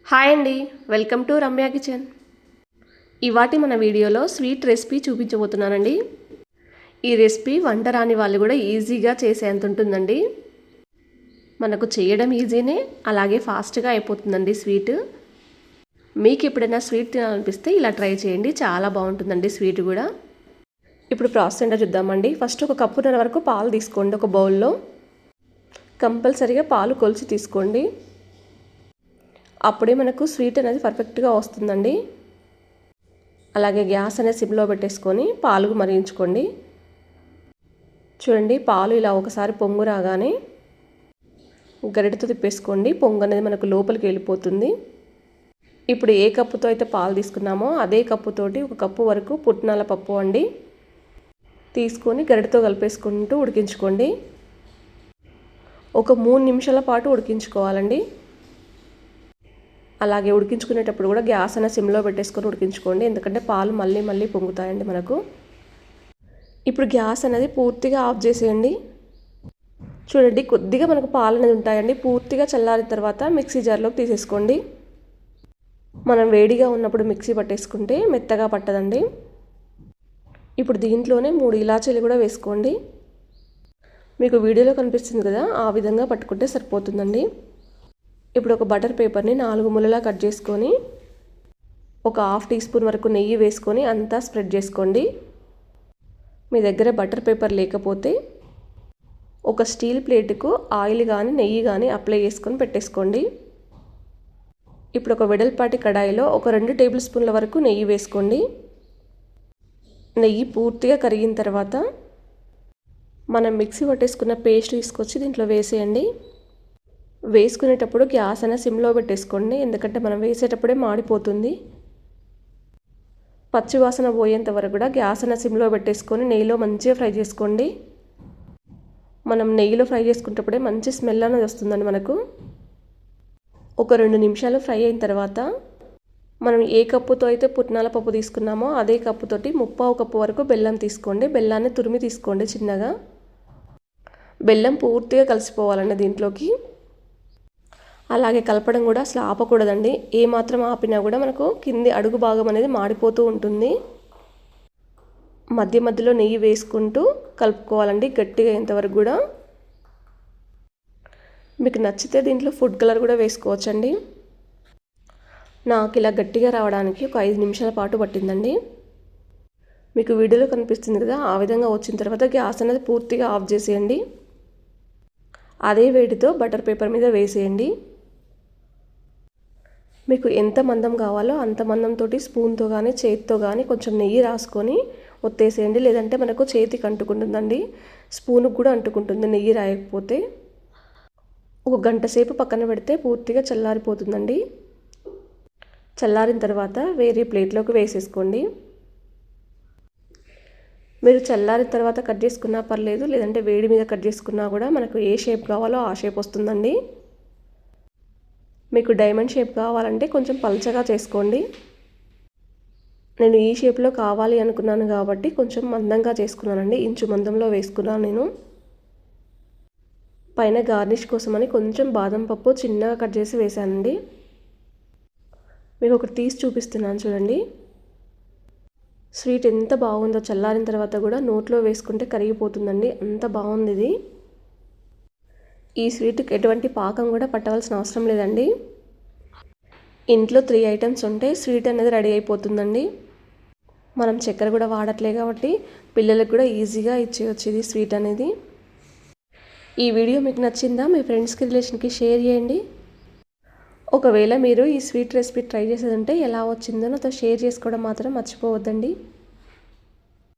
Hi అండి, welcome to Ramya kitchen. ఇవాటి మన వీడియోలో స్వీట్ రెసిపీ చూపించబోతున్నానండి. ఈ రెసిపీ వంట రాని వాళ్ళు కూడా ఈజీగా చేసేంత ఉంటుందండి. మనకు చేయడం ఈజీనే, అలాగే ఫాస్ట్గా అయిపోతుందండి స్వీట్. మీకు ఎప్పుడైనా స్వీట్ తినాలనిపిస్తే ఇలా ట్రై చేయండి, చాలా బాగుంటుందండి స్వీట్ కూడా. ఇప్పుడు ప్రాసెస్ ఏంటో చూద్దామండి. ఫస్ట్ ఒక కప్పున్నర వరకు పాలు తీసుకోండి. ఒక బౌల్లో కంపల్సరీగా పాలు కొలిచి తీసుకోండి, అప్పుడే మనకు స్వీట్ అనేది పర్ఫెక్ట్గా వస్తుందండి. అలాగే గ్యాస్ అనేది సిమ్లో పెట్టేసుకొని పాలు మరిగించుకోండి. చూడండి, పాలు ఇలా ఒకసారి పొంగు రాగానే గరిటెతో తిప్పేసుకోండి. పొంగు అనేది మనకు లోపలికి వెళ్ళిపోతుంది. ఇప్పుడు ఏ కప్పుతో అయితే పాలు తీసుకున్నామో అదే కప్పుతోటి ఒక కప్పు వరకు పుట్నాల పప్పు అండి తీసుకొని గరిటెతో కలిపేసుకుంటూ ఉడికించుకోండి. ఒక 3 నిమిషాల పాటు ఉడికించుకోవాలండి. అలాగే ఉడికించుకునేటప్పుడు కూడా గ్యాస్ అనేది సిమ్లో పెట్టేసుకొని ఉడికించుకోండి, ఎందుకంటే పాలు మళ్ళీ పొంగుతాయండి మనకు. ఇప్పుడు గ్యాస్ అనేది పూర్తిగా ఆఫ్ చేసేయండి. చూడండి, కొద్దిగా మనకు పాలు అనేది ఉంటాయండి. పూర్తిగా చల్లారిన తర్వాత మిక్సీ జార్లోకి తీసేసుకోండి. మనం వేడిగా ఉన్నప్పుడు మిక్సీ పట్టేసుకుంటే మెత్తగా పట్టదండి. ఇప్పుడు దీంట్లోనే 3 ఇలాచీలు కూడా వేసుకోండి. మీకు వీడియోలో కనిపిస్తుంది కదా, ఆ విధంగా పట్టుకుంటే సరిపోతుందండి. ఇప్పుడు ఒక బటర్ పేపర్ని 4 ముక్కలుగా కట్ చేసుకొని ఒక ½ టీ స్పూన్ వరకు నెయ్యి వేసుకొని అంతా స్ప్రెడ్ చేసుకోండి. మీ దగ్గర బటర్ పేపర్ లేకపోతే ఒక స్టీల్ ప్లేటుకు ఆయిల్ కానీ నెయ్యి కానీ అప్లై చేసుకొని పెట్టేసుకోండి. ఇప్పుడు ఒక వెడల్పాటి కడాయిలో ఒక 2 టేబుల్ స్పూన్ల వరకు నెయ్యి వేసుకోండి. నెయ్యి పూర్తిగా కరిగిన తర్వాత మనం మిక్సీ పట్టేసుకున్న పేస్ట్ తీసుకొచ్చి దీంట్లో వేసేయండి. వేసుకునేటప్పుడు గ్యాస్ అనేది సిమ్లో పెట్టేసుకోండి, ఎందుకంటే మనం వేసేటప్పుడే మాడిపోతుంది. పచ్చి వాసన పోయేంత వరకు కూడా గ్యాస్ అనేది సిమ్లో పెట్టేసుకొని నెయ్యిలో మంచిగా ఫ్రై చేసుకోండి. మనం నెయ్యిలో ఫ్రై చేసుకునేటప్పుడే మంచి స్మెల్ అనేది వస్తుందండి మనకు. ఒక 2 నిమిషాలు ఫ్రై అయిన తర్వాత మనం ఏ కప్పుతో అయితే పుట్నాల పప్పు తీసుకున్నామో అదే కప్పుతోటి 1/2 కప్పు వరకు బెల్లం తీసుకోండి. బెల్లాన్ని తురిమి తీసుకోండి చిన్నగా. బెల్లం పూర్తిగా కలిసిపోవాలండి దీంట్లోకి. అలాగే కలపడం కూడా అసలు ఆపకూడదండి. ఏమాత్రం ఆపినా కూడా మనకు కింది అడుగు భాగం అనేది మాడిపోతూ ఉంటుంది. మధ్య మధ్యలో నెయ్యి వేసుకుంటూ కలుపుకోవాలండి గట్టిగా అయ్యేంతవరకు కూడా. మీకు నచ్చితే దీంట్లో ఫుడ్ కలర్ కూడా వేసుకోవచ్చండి. నాకు ఇలా గట్టిగా రావడానికి ఒక 5 నిమిషాల పాటు పట్టిందండి. మీకు వీడియోలో కనిపిస్తుంది కదా, ఆ విధంగా వచ్చిన తర్వాత గ్యాస్ అనేది పూర్తిగా ఆఫ్ చేసేయండి. అదే వేడితో బటర్ పేపర్ మీద వేసేయండి. మీకు ఎంత మందం కావాలో అంత మందంతో స్పూన్తో కానీ చేతితో కానీ కొంచెం నెయ్యి రాసుకొని ఒత్తేసేయండి, లేదంటే మనకు చేతికి అంటుకుంటుందండి. స్పూన్కి కూడా అంటుకుంటుంది నెయ్యి రాయకపోతే. ఒక గంట సేపు పక్కన పెడితే పూర్తిగా చల్లారిపోతుందండి. చల్లారిన తర్వాత వేరే ప్లేట్లోకి వేసేసుకోండి. మీరు చల్లారిన తర్వాత కట్ చేసుకున్నా పర్లేదు, లేదంటే వేడి మీద కట్ చేసుకున్నా కూడా మనకు ఏ షేప్ కావాలో ఆ షేప్ వస్తుందండి. మీకు డైమండ్ షేప్ కావాలంటే కొంచెం పల్చగా చేసుకోండి. నేను ఈ షేప్లో కావాలి అనుకున్నాను కాబట్టి కొంచెం మందంగా చేసుకున్నానండి. ఇంచు మందంలో వేసుకున్నాను నేను. పైన గార్నిష్ కోసమని కొంచెం బాదం పప్పు చిన్నగా కట్ చేసి వేసానండి. మీకు ఒకటి తీసి చూపిస్తున్నాను చూడండి. స్వీట్ ఎంత బాగుందో, చల్లారిన తర్వాత కూడా నోట్లో వేసుకుంటే కరిగిపోతుందండి, అంత బాగుంది ఇది. ఈ స్వీట్కి ఎటువంటి పాకం కూడా పట్టవలసిన అవసరం లేదండి. ఇంట్లో 3 ఐటమ్స్ ఉంటే స్వీట్ అనేది రెడీ అయిపోతుందండి. మనం చక్కెర కూడా వాడట్లే కాబట్టి పిల్లలకు కూడా ఈజీగా ఇచ్చేయచ్చు ఇది స్వీట్ అనేది. ఈ వీడియో మీకు నచ్చిందా? మీ ఫ్రెండ్స్కి రిలేషన్కి షేర్ చేయండి. ఒకవేళ మీరు ఈ స్వీట్ రెసిపీ ట్రై చేసేది ఉంటే ఎలా వచ్చిందో నాతో షేర్ చేసుకోవడం మాత్రం మర్చిపోవద్దండి.